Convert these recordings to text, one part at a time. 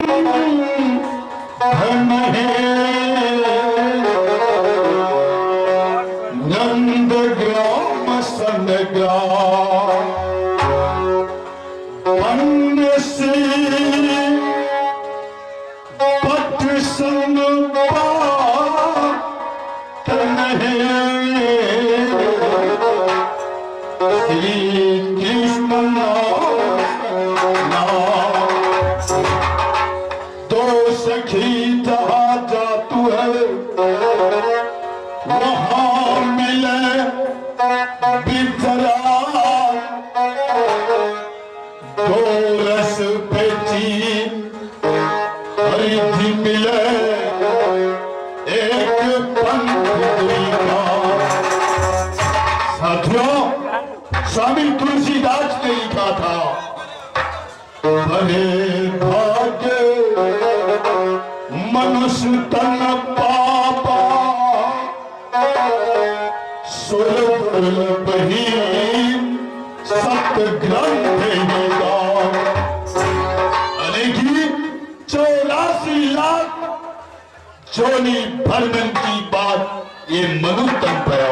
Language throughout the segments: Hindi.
धन है नंद ग्राम सन ग्राम पन्न से पट सन पातन है श्री कृष्ण दो सखी जहाँ जातु है वहाँ मिले बिचरा दो रस बेची हरिधि मिले एक पंथी का। साथियों, स्वामी तुलसीदास ने लिखा था, भले भाग्य मनुष्य तन पापा सुलभ ही सत्य ग्रंथ अनेकी 84 लाख जोनी भरमन की बात ये मनुतन पर।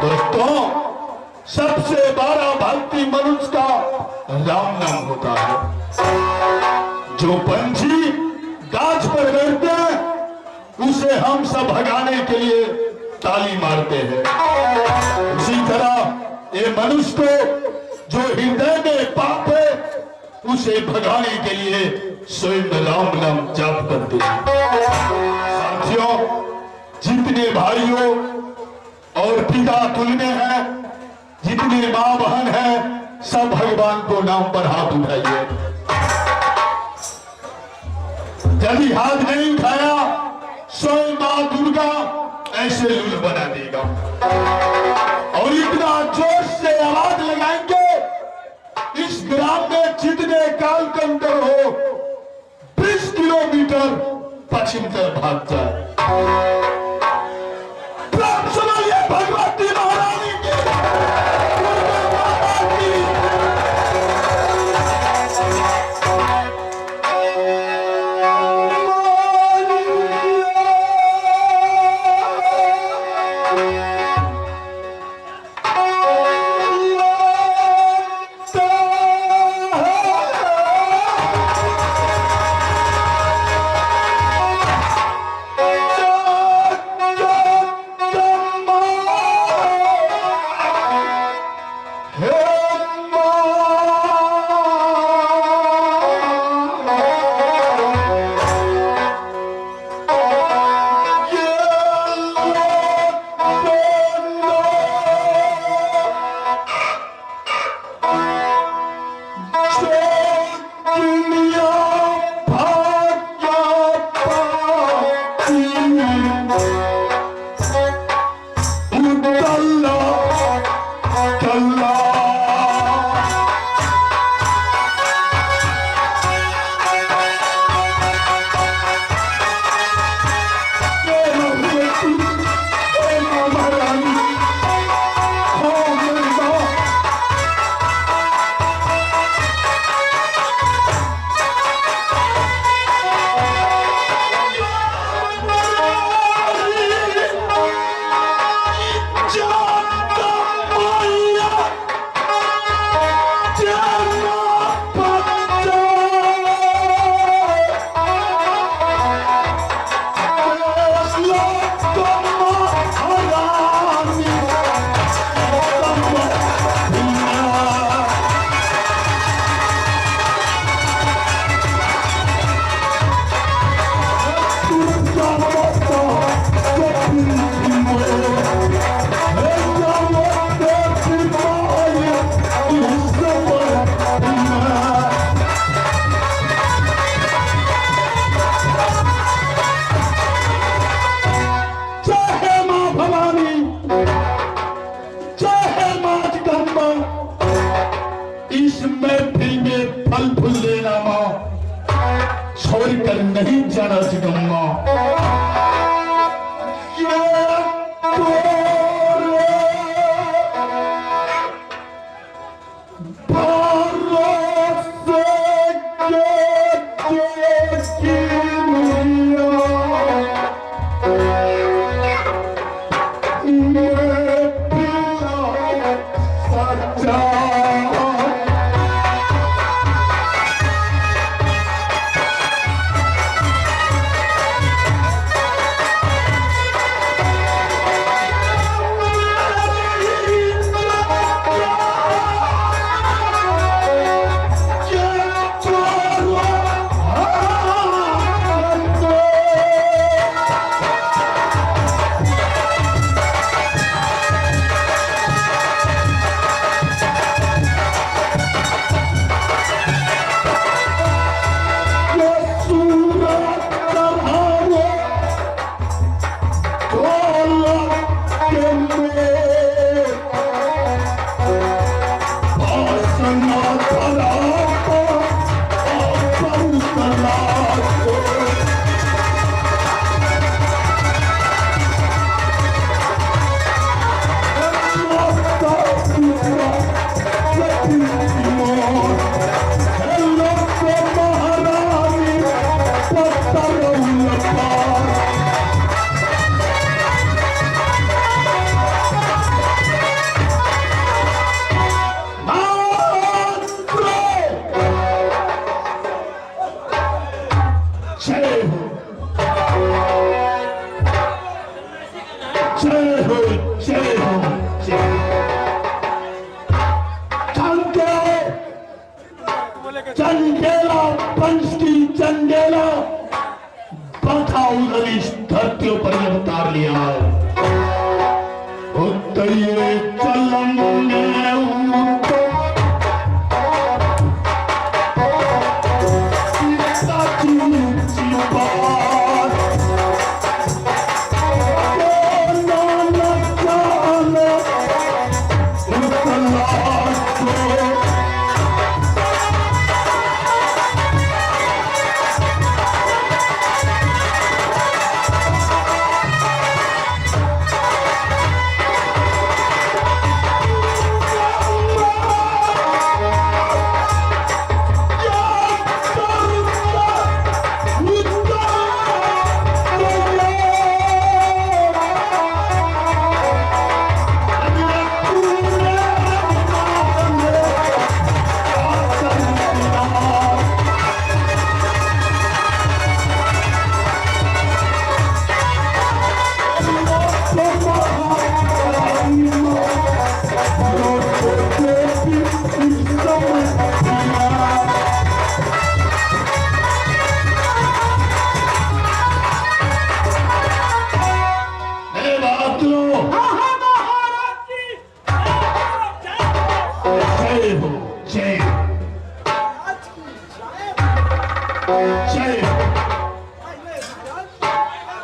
दोस्तों, सबसे बड़ा भक्ति मनुष्य का राम नाम होता है। जो पंछी गाछ पर बैठते हैं उसे हम सब भगाने के लिए ताली मारते हैं। उसी तरह ये मनुष्य को जो हृदय में पाप है उसे भगाने के लिए स्वयं राम नाम जाप करते हैं। साथियों, जितने भाइयों और पिता तुल्य हैं, जितने माँ बहन हैं, सब भगवान को नाम पर हाथ उठाइए। यदि हाथ नहीं उठाया स्वयं माँ दुर्गा ऐसे लूल बना देगा। और इतना जोश से आवाज लगाएंगे, इस ग्राम में जितने कालकंटर हो 20 किलोमीटर पश्चिम तरफ भाग जाए। सुनिए भगवती महारानी की छोड़कर नहीं जाना जगम्मा। भारत से जय हो, जय हो, जय हो, जय चंदेला पंच की चंदेला बता उधर इस धरतियों पर अवतार लिया उतरिए चलंगे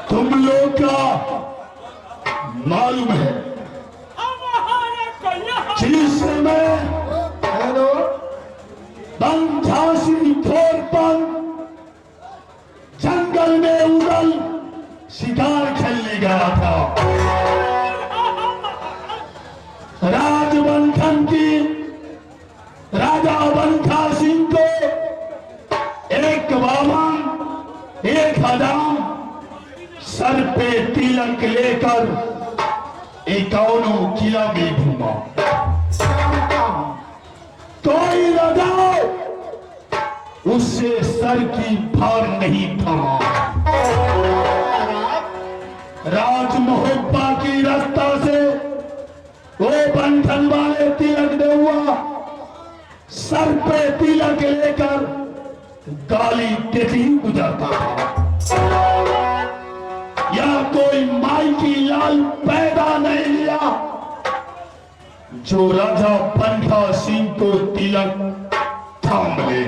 तुम लोग का मालूम है जिस समय बंद झांसी थोरपन जंगल में उड़ल शिकार खेलने गया था राजबंधन की राजा बंधा सिंह को एक वामन एक हजाम सर पे तिलक लेकर एकावनों किला में घूमा कोई राजा उससे सर की भार नहीं थामा राजमहोत्पा की रास्ता से वो बंधन वाले तिलक दे हुआ सर पे तिलक लेकर गाली तेजी गुजरता था या कोई माई की लाल पैदा नहीं लिया जो राजा बंधा सिंह को तिलक थाम ले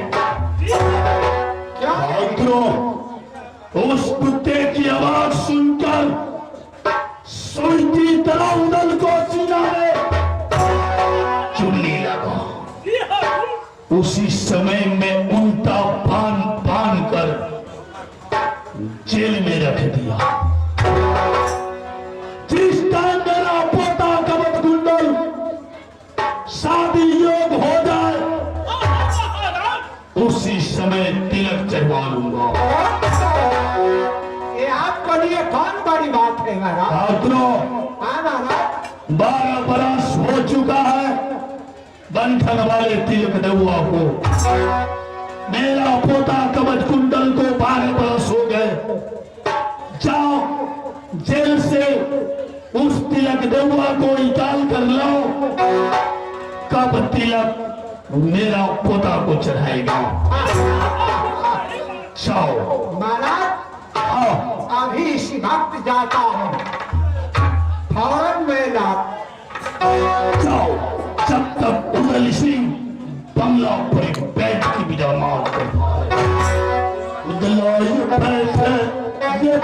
उस कुत्ते की आवाज सुनकर सुई तरह उदल को सीना में चुनने लगा उसी समय में उल्टा बांध बांध कर जेल में रख दिया जिस टाइम मेरा पोता कवच कुंडल शादी योग हो जाए उसी समय तिलक चढ़वा लूंगा ये आपके लिए कौन बड़ी बात है छात्रों 12 बरस हो चुका है बंधन वाले तिलक दउआ को मेरा पोता कवच कुंडल को 12 बरस हो गए जाओ जेल से उस तिलक दउआ को निकाल कर लाओ कब तिलक मेरा पोता को चढ़ाएगा जाओ महाराज हाँ अभी इसी वक्त जाता हूँ फौरन में जाओ जब तक उदल सिंह बंगला पर एक बैठ की विदा मार कर उदल बैठ ये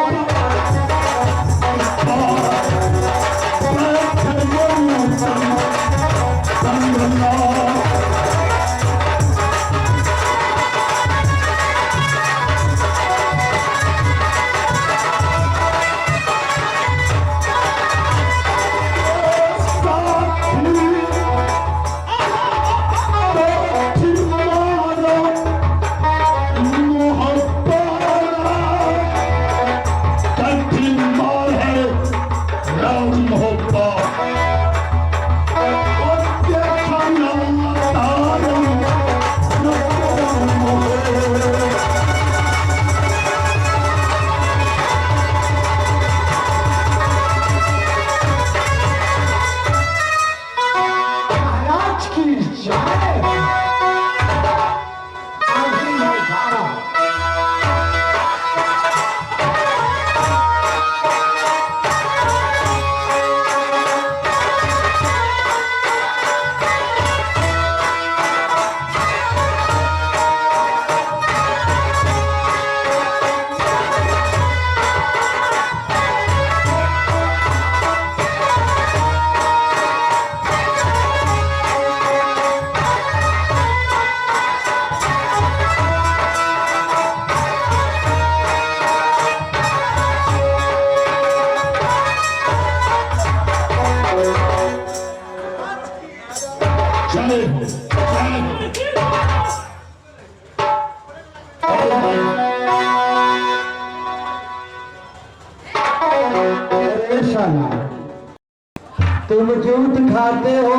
तुम झूठ खाते हो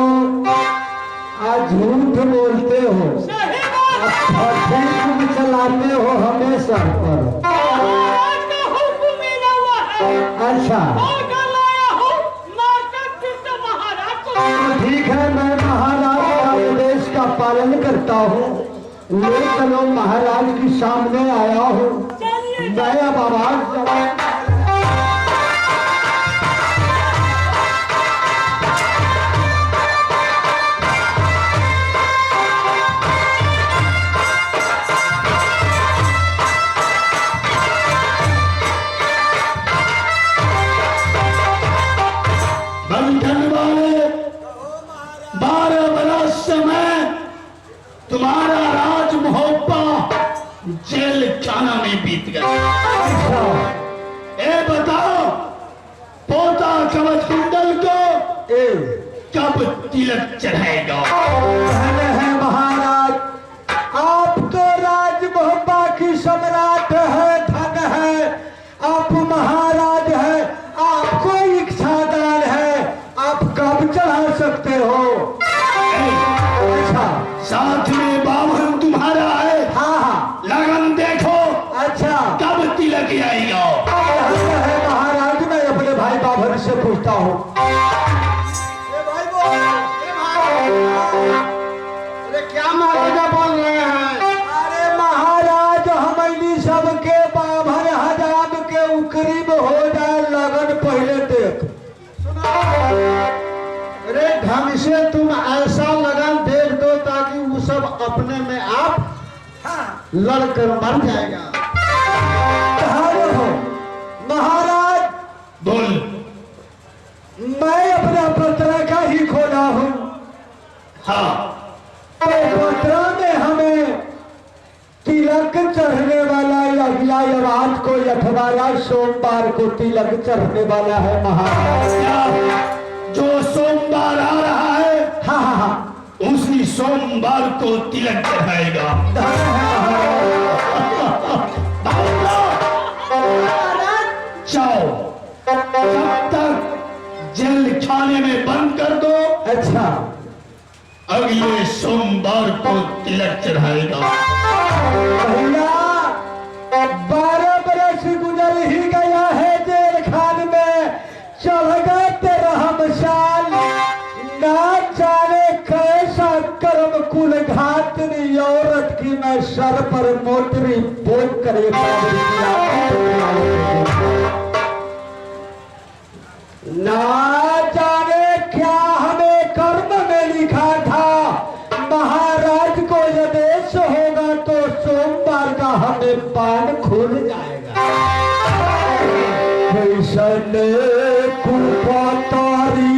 और झूठ बोलते हो, सही बात फटे तुम चलाते हो हमें सर पर। महाराज का हुक्म मिला हुआ है अच्छा और कल आया हूँ मार्केट फिर महाराज को तो ठीक है, मैं महाराज का आदेश का पालन करता हूँ। ले चलो, महाराज के सामने आया हूँ। चलिए मैं अब आवाज जवाब बंधन वाले 12 बरस से मैं तुम्हारा राज मोहब्बा जेल खाना में बीत गया। अच्छा ए बताओ, पोता कवच कुंडल को ए कब तिलक चढ़ाएगा? धन है महाराज, आप तो राज मोहब्बा की सम्राट है, धन है, आप महाराज है, आपको इच्छादान है, आप कब चढ़ा सकते हो? अच्छा साथ में बावन तुम्हारा है, हाँ हाँ लगन देखो अच्छा कब तिलक आएगा? धन है महाराज, मैं अपने भाई बाबर से पूछता हूँ। अरे क्या महाराजा बोल रहे हैं? अरे महाराज, हम सबके बाभर हजाम के उकरी में हो जाए लगन पहले देख। अरे ढंग से तुम ऐसा लगन देख दो ताकि वो सब अपने में आप लड़कर मर जाएगा। धन हो महाराज, बोल। मैं अपना पत्र का ही खोला हूँ। हाँ, तो पत्र में हमें तिलक चढ़ने वाला अगला रात को 18 सोमवार को तिलक चढ़ने वाला है महाराज। क्या जो सोमवार आ रहा है हाँ हाँ हाँ उसी सोमवार को तिलक चढ़ाएगा? धन है महाराज। जाओ, जब तक जेल खाने में बंद कर दो, अच्छा अगले सोमवार को तिलक चढ़ाएगा। भैया 12 बरस गुजर ही गया है जेल खान में, चढ़ गए 13 साल, ना जाने कैसा कर्म कुल घातनी औरत की मैं सर पर मोटरी बोल कर ये कार्य किया। ना जाने क्या हमें कर्म में लिखा था, महाराज को आदेश होगा तो सोमवार का हमें पान खुल जाएगा। कैसन कुपतारी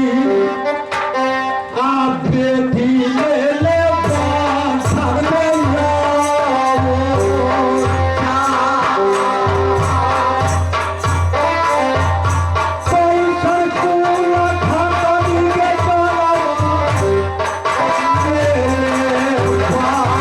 आप बेटी ले ले बांधर में लाओ क्या। कैसन कुल खतरी के चलाओ मेरे बांधर।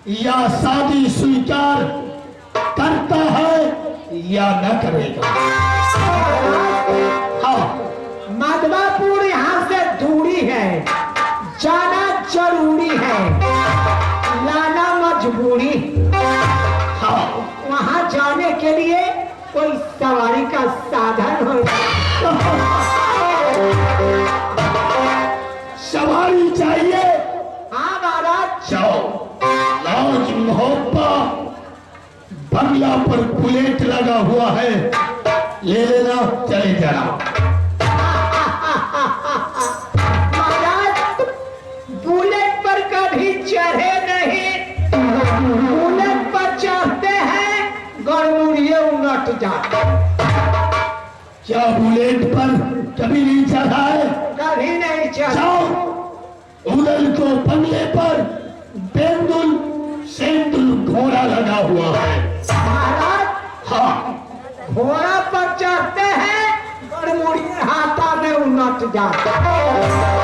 या शादी स्वीकार करता है या न करेगा। हाँ, मधवापुर यहाँ से दूरी है, जाना जरूरी है, लाना मजबूरी। हाँ, वहाँ जाने के लिए कोई सवारी का साधन हो। सवारी चाहिए? हाँ महाराज। जाओ, लाज मोहब्बत बंगला पर बुलेट लगा हुआ है, ले लेना, चले जाना। महाराज बुलेट पर कभी चढ़े नहीं, बुलेट पर चढ़ते हैं गड़मुड़िए उलट जाते। क्या बुलेट पर कभी नहीं चढ़ा है? कभी नहीं चढ़े। जाओ, उड़ल को बंगले पर बेंदुल सेंदुल घोड़ा लगा हुआ है। महाराज हाँ, घोड़ा पर चढ़ते हैं गड़मुड़िए हाथा में उलट जाते।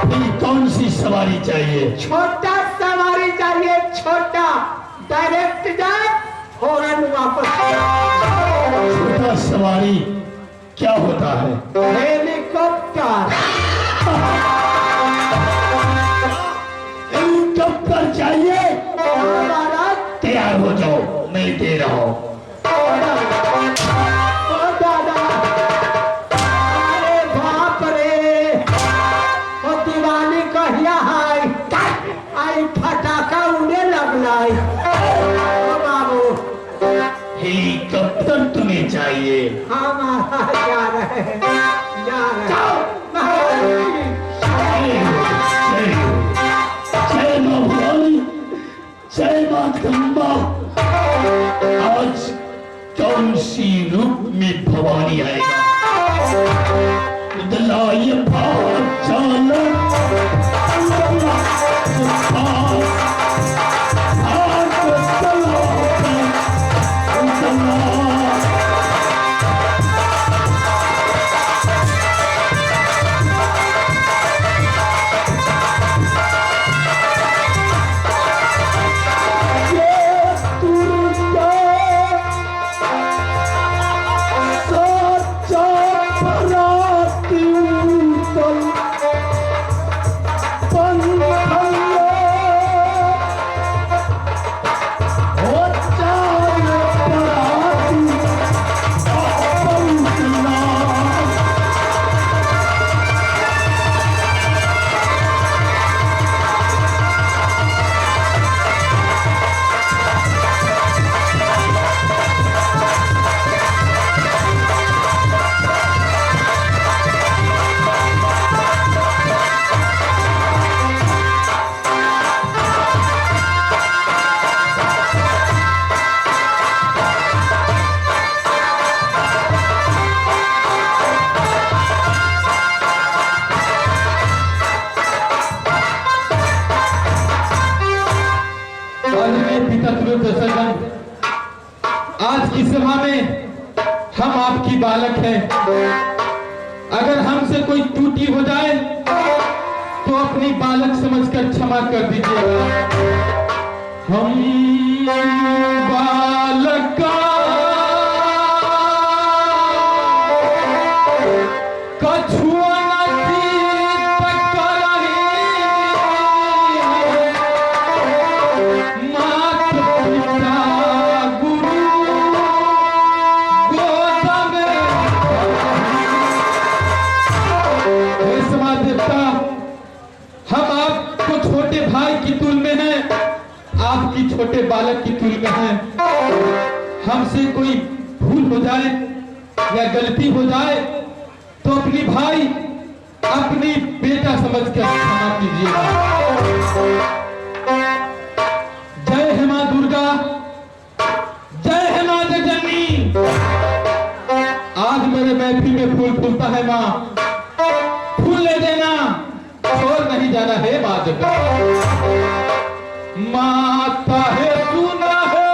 फिर कौन सी सवारी चाहिए? छोटा सवारी चाहिए, छोटा, डायरेक्ट जाए फौरन वापस। छोटा सवारी क्या होता है? हेलीकॉप्टर। हेलीकॉप्टर चाहिए? महाराज तैयार हो जाओ, मैं दे रहा हूँ। ओ दादा, अरे बाप रे, ओ दीवानी कहिया है, आई फटाका उड़े लगलाई। ओ बाबू, हेलीकॉप्टर तुम्हें चाहिए? हाँ महाराज जा रहे हैं, जा रहे हैं। महाराज जय मां भवानी, जय मां गंगा। आज कौन सी रूप में भवानी आएगा? बदलाए भाव चाला, आज की सभा में हम आपकी बालक हैं। अगर हमसे कोई त्रुटि हो जाए तो अपनी बालक समझकर क्षमा कर दीजिएगा। हम बालक का कछुआ छोटे बालक की तुल में है। हमसे कोई भूल हो जाए या गलती हो जाए तो अपनी भाई अपनी बेटा समझकर क्षमा कीजिएगा। जय हे मां दुर्गा, जय हे मां जगजननी। आज मेरे महफिल में फूल फूलता है मां, फूल ले देना, छोड़ नहीं जाना है मां जगदम्बा। माता है सुना है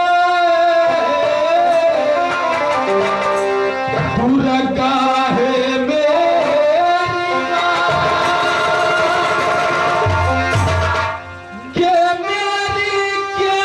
दुर्गा है मेरी के मेरी के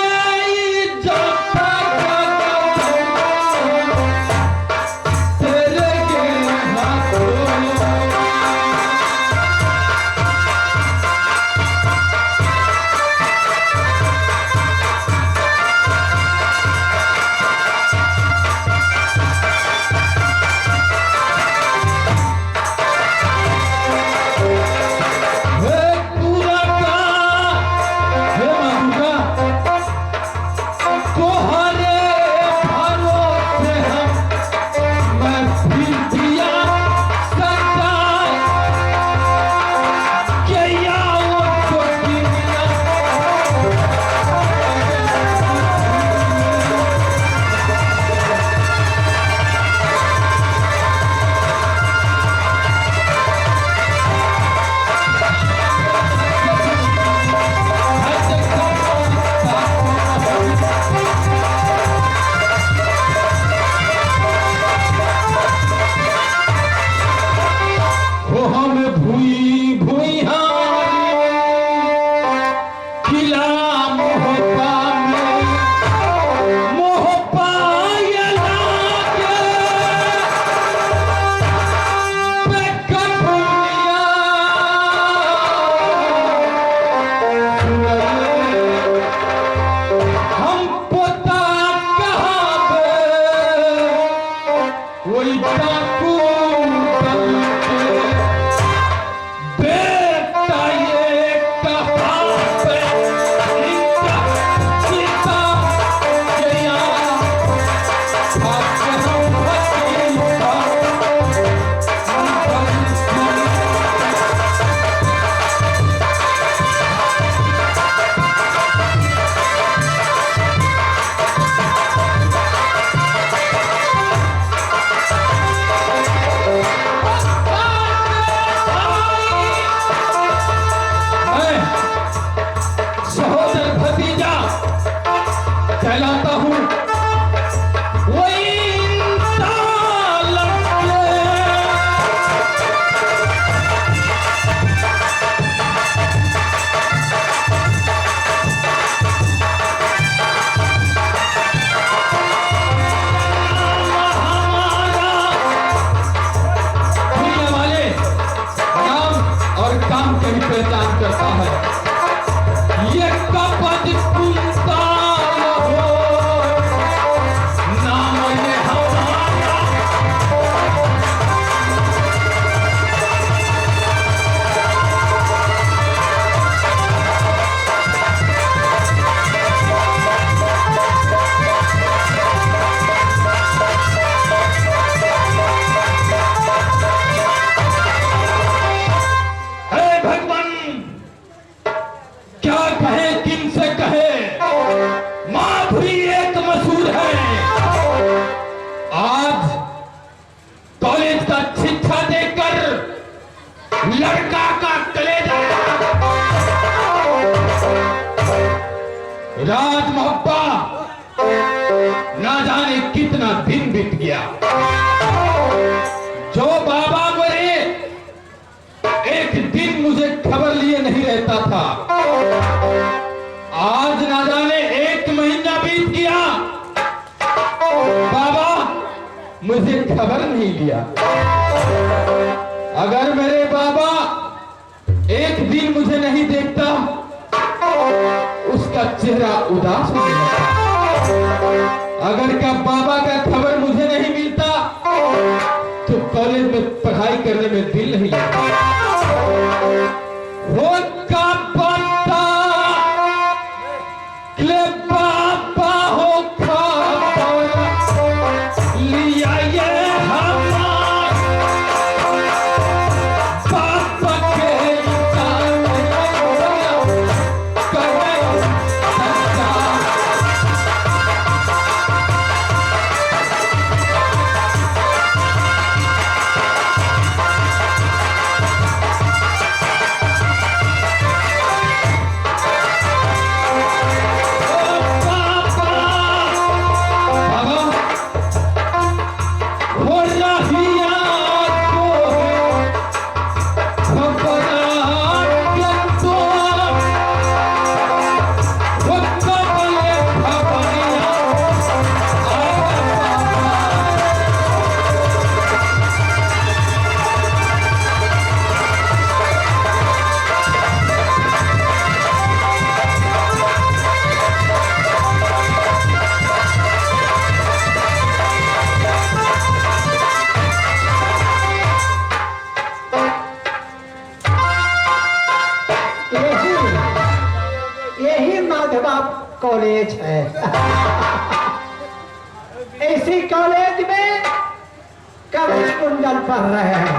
मिला मोह पाने, मोह पायला के बेकबूलिया हम पोता कहावे वही डाकू बन के बेटा ये कहावे इनका पिता गया भाग्य हम भतीजा मैं सहोदर भतीजा कहलाता हूँ वही इंसान लड़के दुनिया वाले नाम और काम की भी पहचान करता है। ये कपट कुंता हो नाम ये हमारा हे भगवान क्या कहे किन से कहे माधुरी एक मशहूर है। आज कॉलेज का शिक्षा देकर लड़का का कलेजा राज मोहब्बा ना जाने कितना दिन बीत गया। जो बाबा मरे एक दिन मुझे खबर लिए नहीं रहता था, आज ना जाने एक महीना बीत गया बाबा मुझे खबर नहीं लिया। अगर मेरे बाबा एक दिन मुझे नहीं देखता उसका चेहरा उदास हो जाता। अगर क्या बाबा का खबर मुझे नहीं मिलता तो कॉलेज में पढ़ाई करने में दिल नहीं लगता। वो का पता ले बाबा हो खबर लिया ये हमारा पापा के इंसान करे सच्चा। कॉलेज है। इसी कॉलेज में कवच कुंडल पढ़ रहे हैं।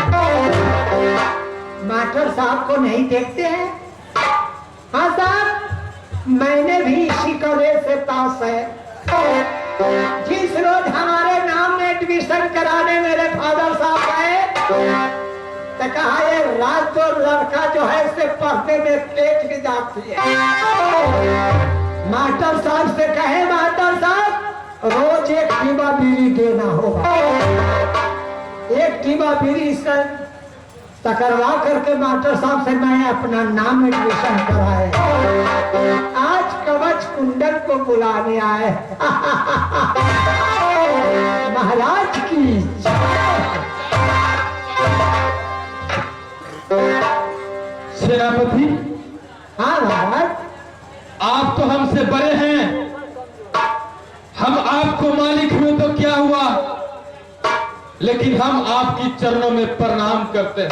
मास्टर साहब को नहीं देखते हैं? हाँ साहब, मैंने भी इसी कॉलेज से पास है। जिस रोज हमारे नाम में एडमिशन कराने मेरे फादर साहब आए तो कहा ये रात तो लड़का जो है इसे पढ़ने में तेज भी जाती है। मास्टर साहब से कहे मास्टर साहब रोज एक टीबा बीड़ी देना होगा। एक टीबा बीड़ी से तकरवा करके मास्टर साहब से मैं अपना नाम एडमिशन कराए। बुलाने आए। महाराज की सेनापति, हाँ महाराज, आप तो हमसे बड़े हैं, हम आपको मालिक हुए तो क्या हुआ, लेकिन हम आपकी चरणों में प्रणाम करते हैं।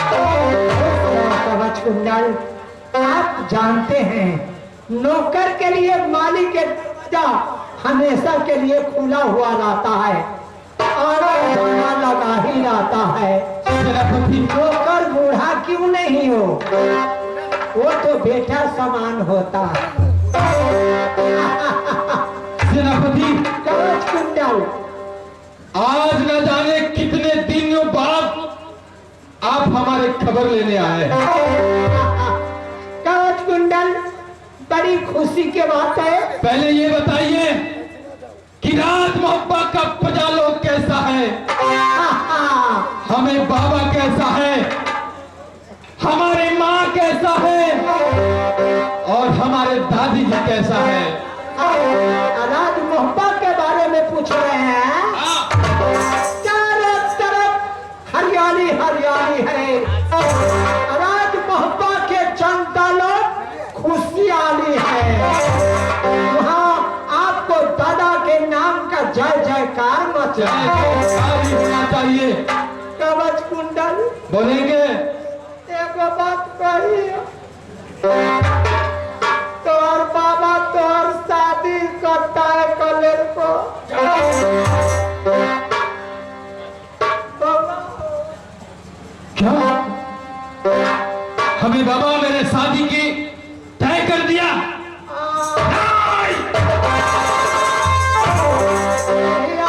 कवच कुंडल, आप जानते हैं नौकर के लिए मालिक के दरवाजा हमेशा के लिए खुला हुआ रहता है और खाना लगा ही रहता है। सेनापति, नौकर बूढ़ा क्यों नहीं हो, वो तो बेटा समान होता है। सेनापति, कवच कुंडल, आज न जाने कितने दिनों बाद आप हमारे खबर लेने आए हैं। कवच कुंडल, बड़ी खुशी की बात है। पहले ये बताइए कि राज मोहब्बा का पजालो कैसा है, हमें बाबा कैसा है, हमारी माँ कैसा है और हमारे दादी जी कैसा है। राज मोहब्बत के बारे में पूछ रहे हैं। चारों तरफ हरियाली हरियाली है। राज मोहब्बत के जनता लोग खुशहाली है। वहाँ आपको दादा के नाम का जय जयकार मचा होना चाहिए। कवच कुंडल, बोलेंगे? एक बात कही, तोर बाबा तोर शादी करता है कल को। क्या हमें बाबा मेरे शादी की तय कर दिया?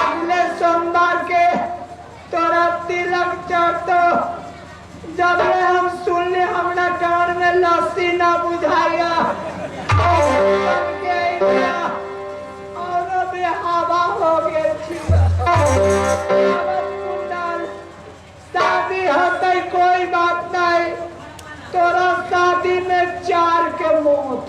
अगले सोमवार के तोरा तिलक चढ़तो, जब हम सुनले हमरा कान में लस्सी ना बुझाया और बेहवा हो गए। शादी होते कोई बात नहीं, तोरा शादी में 4 के मौत।